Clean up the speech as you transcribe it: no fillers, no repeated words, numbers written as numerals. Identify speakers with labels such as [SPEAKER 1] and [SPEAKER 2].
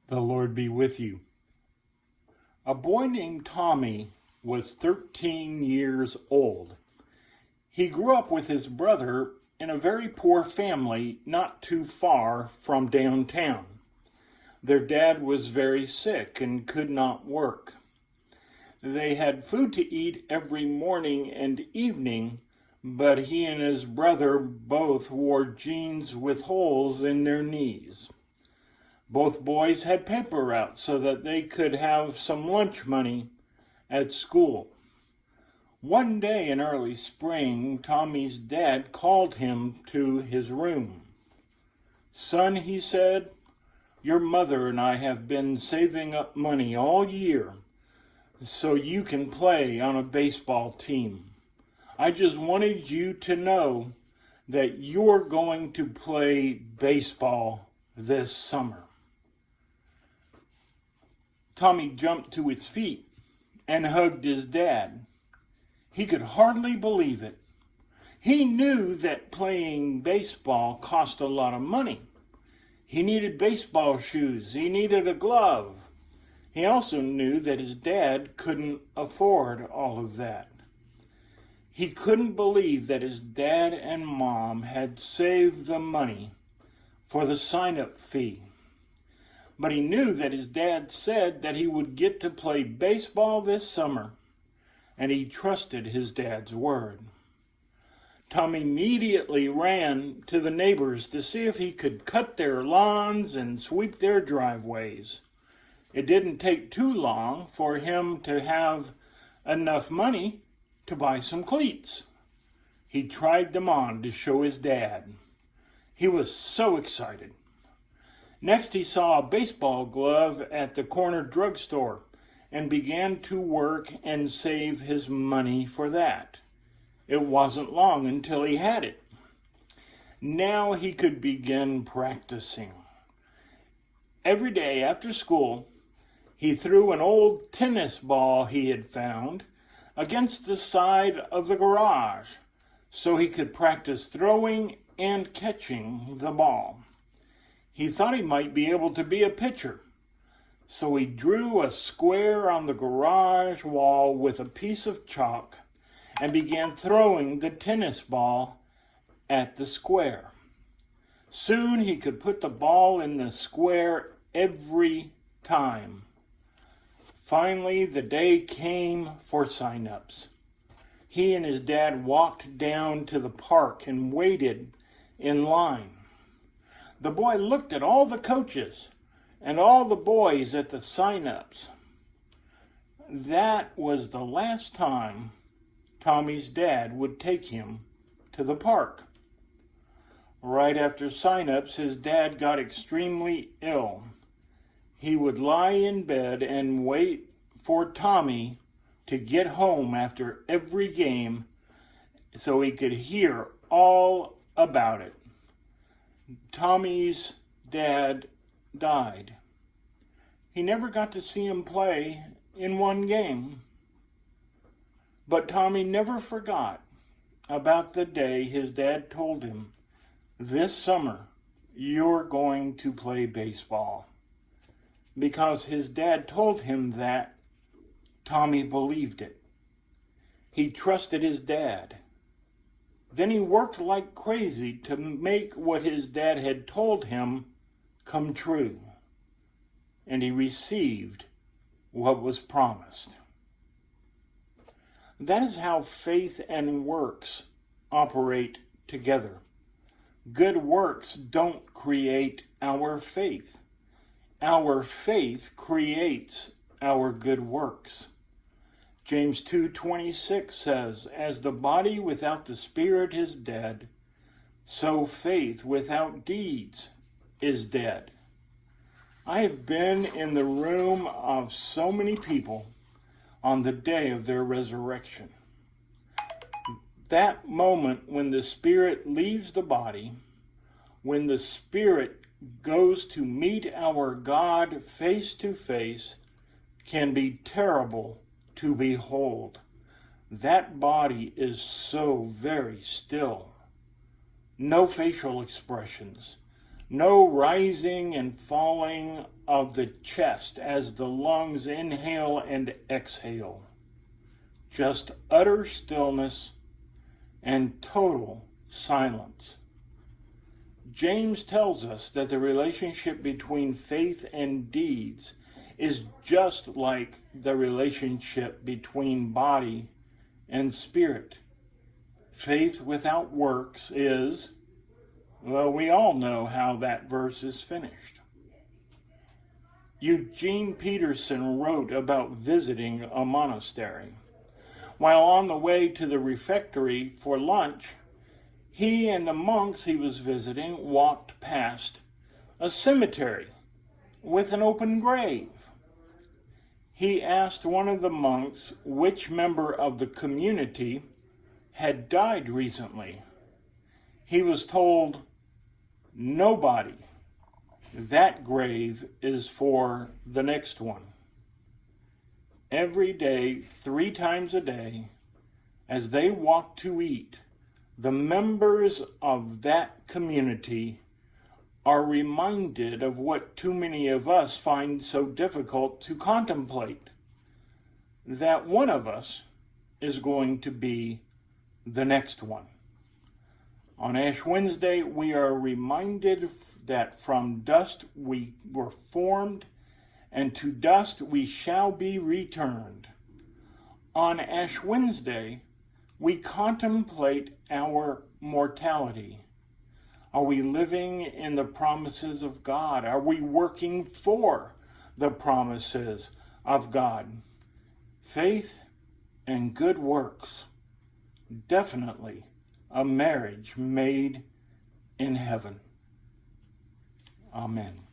[SPEAKER 1] The Lord be with you. A boy named Tommy was 13 years old. He grew up with his brother in a very poor family not too far from downtown. Their dad was very sick and could not work. They had food to eat every morning and evening, but he and his brother both wore jeans with holes in their knees. Both boys had paper routes so that they could have some lunch money at school. One day in early spring, Tommy's dad called him to his room. "Son," he said, "your mother and I have been saving up money all year so you can play on a baseball team. I just wanted you to know that you're going to play baseball this summer." Tommy jumped to his feet and hugged his dad. He could hardly believe it. He knew that playing baseball cost a lot of money. He needed baseball shoes. He needed a glove. He also knew that his dad couldn't afford all of that. He couldn't believe that his dad and mom had saved the money for the sign-up fee. But he knew that his dad said that he would get to play baseball this summer, and he trusted his dad's word. Tom immediately ran to the neighbors to see if he could cut their lawns and sweep their driveways. It didn't take too long for him to have enough money to buy some cleats. He tried them on to show his dad. He was so excited. Next, he saw a baseball glove at the corner drugstore and began to work and save his money for that. It wasn't long until he had it. Now he could begin practicing. Every day after school, he threw an old tennis ball he had found against the side of the garage so he could practice throwing and catching the ball. He thought he might be able to be a pitcher, so he drew a square on the garage wall with a piece of chalk and began throwing the tennis ball at the square. Soon he could put the ball in the square every time. Finally, the day came for sign-ups. He and his dad walked down to the park and waited in line. The boy looked at all the coaches and all the boys at the sign-ups. That was the last time Tommy's dad would take him to the park. Right after sign-ups, his dad got extremely ill. He would lie in bed and wait for Tommy to get home after every game so he could hear all about it. Tommy's dad died. He never got to see him play in one game. But Tommy never forgot about the day his dad told him, "This summer, you're going to play baseball." Because his dad told him that, Tommy believed it. He trusted his dad. Then he worked like crazy to make what his dad had told him come true. And he received what was promised. That is how faith and works operate together. Good works don't create our faith. Our faith creates our good works. James 2:26 says, "As the body without the spirit is dead, so faith without deeds is dead." I have been in the room of so many people on the day of their resurrection. That moment when the spirit leaves the body, when the spirit goes to meet our God face to face, can be terrible to behold. That body is so very still. No facial expressions, No rising and falling of the chest as the lungs inhale and exhale. Just utter stillness and total silence. James tells us that the relationship between faith and deeds is just like the relationship between body and spirit. Faith without works is, well, we all know how that verse is finished. Eugene Peterson wrote about visiting a monastery. While on the way to the refectory for lunch, he and the monks he was visiting walked past a cemetery with an open grave. He asked one of the monks which member of the community had died recently. He was told, "Nobody. That grave is for the next one." Every day, 3 times a day, as they walked to eat, the members of that community are reminded of what too many of us find so difficult to contemplate, that one of us is going to be the next one. On Ash Wednesday, we are reminded that from dust we were formed, and to dust we shall be returned. On Ash Wednesday, we contemplate our mortality. Are we living in the promises of God? Are we working for the promises of God? Faith and good works. Definitely a marriage made in heaven. Amen.